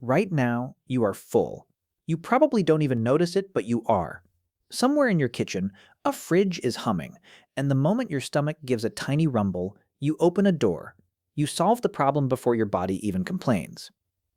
Right now, you are full. You probably don't even notice it, but you are. Somewhere in your kitchen, a fridge is humming, and the moment your stomach gives a tiny rumble, you open a door. You solve the problem before your body even complains.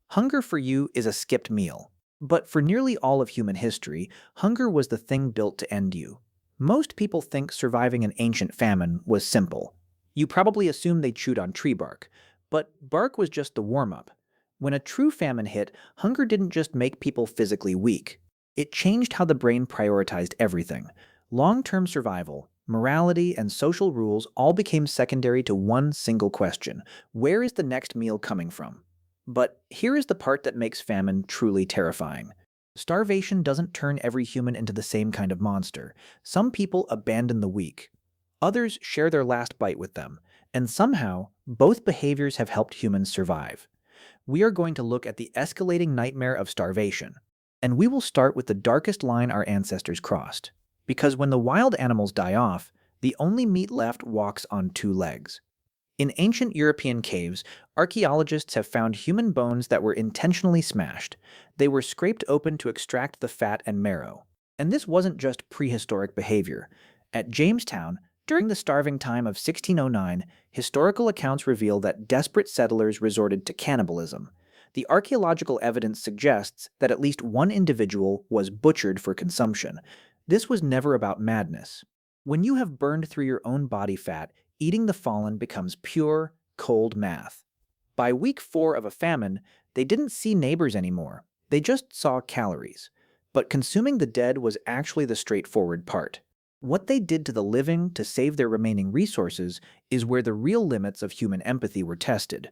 Hunger for you is a skipped meal. But for nearly all of human history, hunger was the thing built to end you. Most people think surviving an ancient famine was simple. You probably assume they chewed on tree bark, but bark was just the warm-up. When a true famine hit, hunger didn't just make people physically weak. It changed how the brain prioritized everything. Long-term survival, morality, and social rules all became secondary to one single question: where is the next meal coming from? But here is the part that makes famine truly terrifying. Starvation doesn't turn every human into the same kind of monster. Some people abandon the weak. Others share their last bite with them. And somehow, both behaviors have helped humans survive. We are going to look at the escalating nightmare of starvation. And we will start with the darkest line our ancestors crossed. Because when the wild animals die off, the only meat left walks on two legs. In ancient European caves, archaeologists have found human bones that were intentionally smashed. They were scraped open to extract the fat and marrow. And this wasn't just prehistoric behavior. At Jamestown, during the starving time of 1609, historical accounts reveal that desperate settlers resorted to cannibalism. The archaeological evidence suggests that at least one individual was butchered for consumption. This was never about madness. When you have burned through your own body fat, eating the fallen becomes pure, cold math. By week 4 of a famine, they didn't see neighbors anymore. They just saw calories. But consuming the dead was actually the straightforward part. What they did to the living to save their remaining resources is where the real limits of human empathy were tested.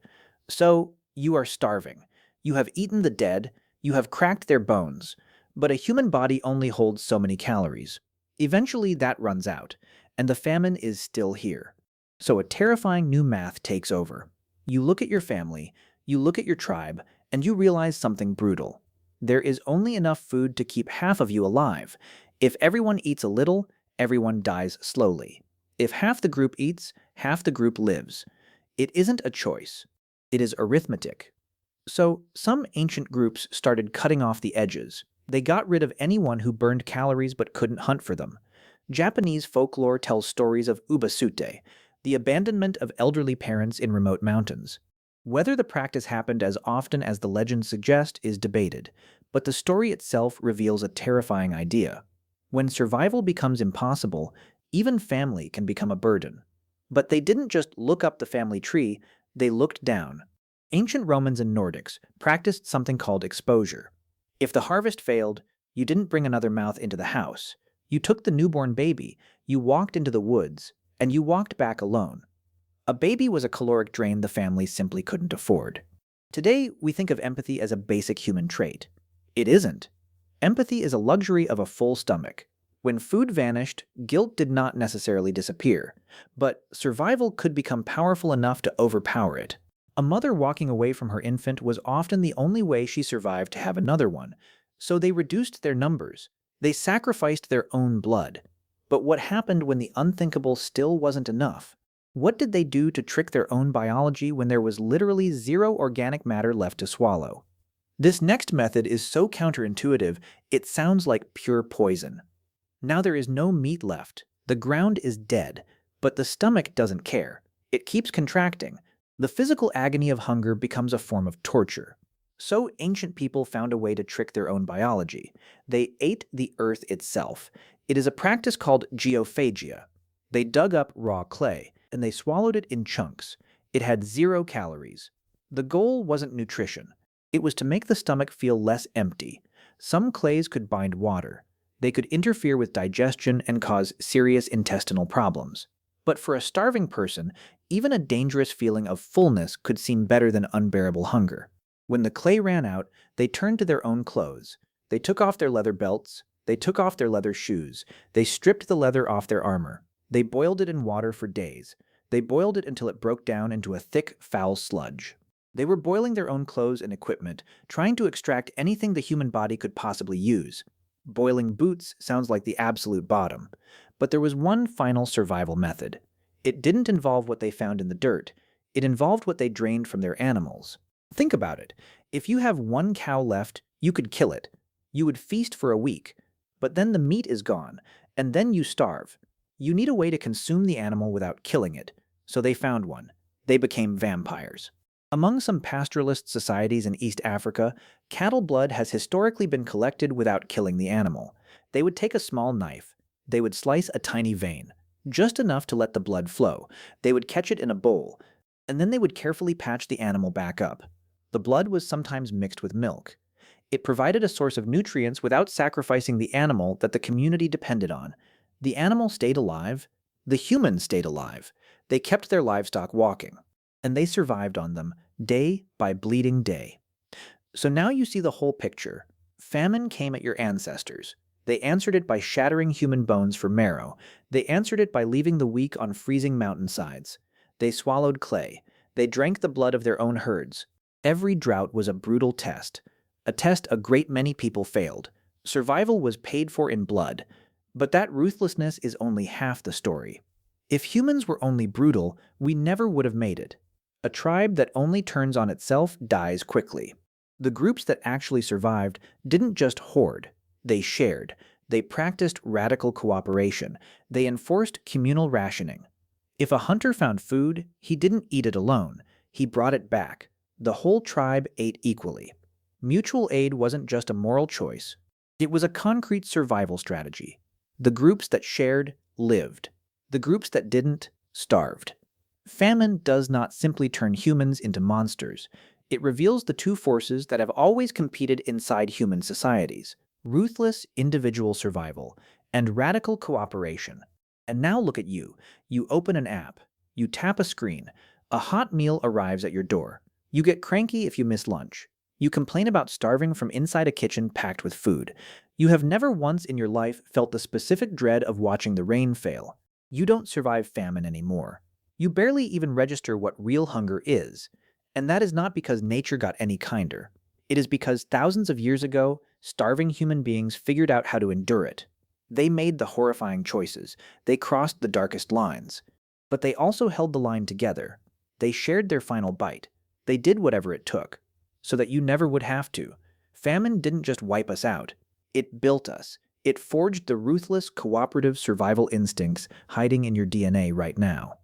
So, you are starving. You have eaten the dead, you have cracked their bones, but a human body only holds so many calories. Eventually that runs out, and the famine is still here. So a terrifying new math takes over. You look at your family, you look at your tribe, and you realize something brutal. There is only enough food to keep half of you alive. If everyone eats a little, everyone dies slowly. If half the group eats, half the group lives. It isn't a choice. It is arithmetic. So, some ancient groups started cutting off the edges. They got rid of anyone who burned calories but couldn't hunt for them. Japanese folklore tells stories of ubasute, the abandonment of elderly parents in remote mountains. Whether the practice happened as often as the legends suggest is debated, but the story itself reveals a terrifying idea. When survival becomes impossible, even family can become a burden. But they didn't just look up the family tree, they looked down. Ancient Romans and Nordics practiced something called exposure. If the harvest failed, you didn't bring another mouth into the house. You took the newborn baby, you walked into the woods, and you walked back alone. A baby was a caloric drain the family simply couldn't afford. Today, we think of empathy as a basic human trait. It isn't. Empathy is a luxury of a full stomach. When food vanished, guilt did not necessarily disappear, but survival could become powerful enough to overpower it. A mother walking away from her infant was often the only way she survived to have another one, so they reduced their numbers. They sacrificed their own blood. But what happened when the unthinkable still wasn't enough? What did they do to trick their own biology when there was literally zero organic matter left to swallow? This next method is so counterintuitive, it sounds like pure poison. Now there is no meat left. The ground is dead, but the stomach doesn't care. It keeps contracting. The physical agony of hunger becomes a form of torture. So ancient people found a way to trick their own biology. They ate the earth itself. It is a practice called geophagia. They dug up raw clay, and they swallowed it in chunks. It had 0 calories. The goal wasn't nutrition. It was to make the stomach feel less empty. Some clays could bind water. They could interfere with digestion and cause serious intestinal problems. But for a starving person, even a dangerous feeling of fullness could seem better than unbearable hunger. When the clay ran out, they turned to their own clothes. They took off their leather belts. They took off their leather shoes. They stripped the leather off their armor. They boiled it in water for days. They boiled it until it broke down into a thick, foul sludge. They were boiling their own clothes and equipment, trying to extract anything the human body could possibly use. Boiling boots sounds like the absolute bottom. But there was one final survival method. It didn't involve what they found in the dirt. It involved what they drained from their animals. Think about it. If you have one cow left, you could kill it. You would feast for a week, but then the meat is gone, and then you starve. You need a way to consume the animal without killing it, so they found one. They became vampires. Among some pastoralist societies in East Africa, cattle blood has historically been collected without killing the animal. They would take a small knife. They would slice a tiny vein, just enough to let the blood flow. They would catch it in a bowl, and then they would carefully patch the animal back up. The blood was sometimes mixed with milk. It provided a source of nutrients without sacrificing the animal that the community depended on. The animal stayed alive. The humans stayed alive. They kept their livestock walking, and they survived on them day by bleeding day. So now you see the whole picture. Famine came at your ancestors. They answered it by shattering human bones for marrow. They answered it by leaving the weak on freezing mountainsides. They swallowed clay. They drank the blood of their own herds. Every drought was a brutal test, a test a great many people failed. Survival was paid for in blood. But that ruthlessness is only half the story. If humans were only brutal, we never would have made it. A tribe that only turns on itself dies quickly. The groups that actually survived didn't just hoard, they shared. They practiced radical cooperation. They enforced communal rationing. If a hunter found food, he didn't eat it alone. He brought it back. The whole tribe ate equally. Mutual aid wasn't just a moral choice. It was a concrete survival strategy. The groups that shared lived. The groups that didn't starved. Famine does not simply turn humans into monsters. It reveals the two forces that have always competed inside human societies: ruthless individual survival and radical cooperation. And now look at you. You open an app. You tap a screen. A hot meal arrives at your door. You get cranky if you miss lunch. You complain about starving from inside a kitchen packed with food. You have never once in your life felt the specific dread of watching the rain fail. You don't survive famine anymore. You barely even register what real hunger is. And that is not because nature got any kinder. It is because thousands of years ago, starving human beings figured out how to endure it. They made the horrifying choices. They crossed the darkest lines. But they also held the line together. They shared their final bite. They did whatever it took, so that you never would have to. Famine didn't just wipe us out. It built us. It forged the ruthless, cooperative survival instincts hiding in your DNA right now.